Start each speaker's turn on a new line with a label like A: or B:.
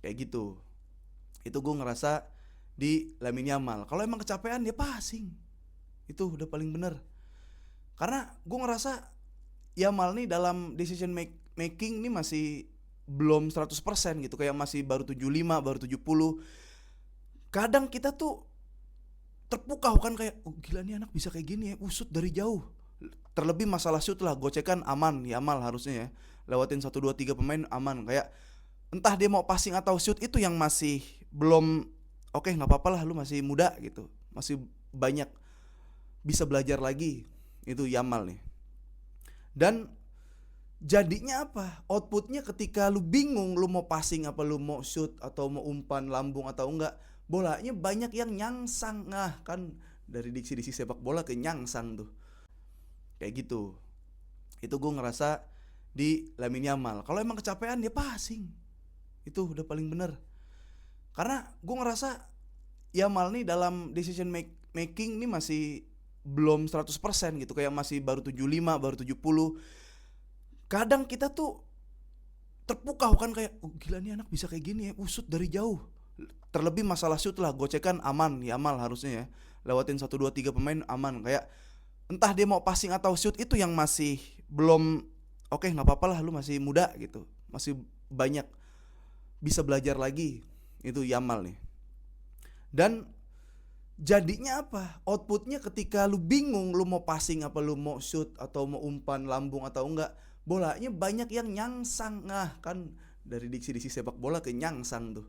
A: kayak gitu. Itu gue ngerasa di Lamine Yamal. Kalau emang kecapean dia passing, itu udah paling bener. Karena gue ngerasa Yamal nih dalam making nih masih belum 100% gitu, kayak masih baru 75, baru 70. Kadang kita tuh terpukau kan, kayak oh gila nih anak bisa kayak gini ya, usut dari jauh. Terlebih masalah shoot lah, gocekan aman Yamal harusnya ya. Lewatin 1 2 3 pemain aman, kayak entah dia mau passing atau shoot itu yang masih belum oke, nggak apa-apa lah, lu masih muda gitu. Masih banyak bisa belajar lagi itu Yamal nih. Dan jadinya apa? Outputnya ketika lu bingung lu mau passing apa lu mau shoot atau mau umpan lambung atau enggak, bolanya banyak yang nyangsang. Nah, kan dari diksi-diksi sepak bola ke nyangsang tuh. Kayak gitu. Itu gue ngerasa di Lamine Yamal. Kalau emang kecapean dia passing. Itu udah paling bener. Karena gue ngerasa Yamal nih dalam making nih masih belum 100% gitu, kayak masih baru 75, baru 70. Kadang kita tuh terpukau kan, kayak oh gila nih anak bisa kayak gini ya, usut dari jauh. Terlebih masalah shoot lah, gocekan aman Yamal harusnya ya. Lewatin 1 2 3 pemain aman, kayak entah dia mau passing atau shoot itu yang masih belum oke, nggak apa-apa lah, lu masih muda gitu. Masih banyak bisa belajar lagi itu Yamal nih. Dan jadinya apa? Outputnya ketika lu bingung lu mau passing apa lu mau shoot atau mau umpan lambung atau enggak, bolanya banyak yang nyangsang. Nah, kan dari diksi-diksi sepak bola ke nyangsang tuh.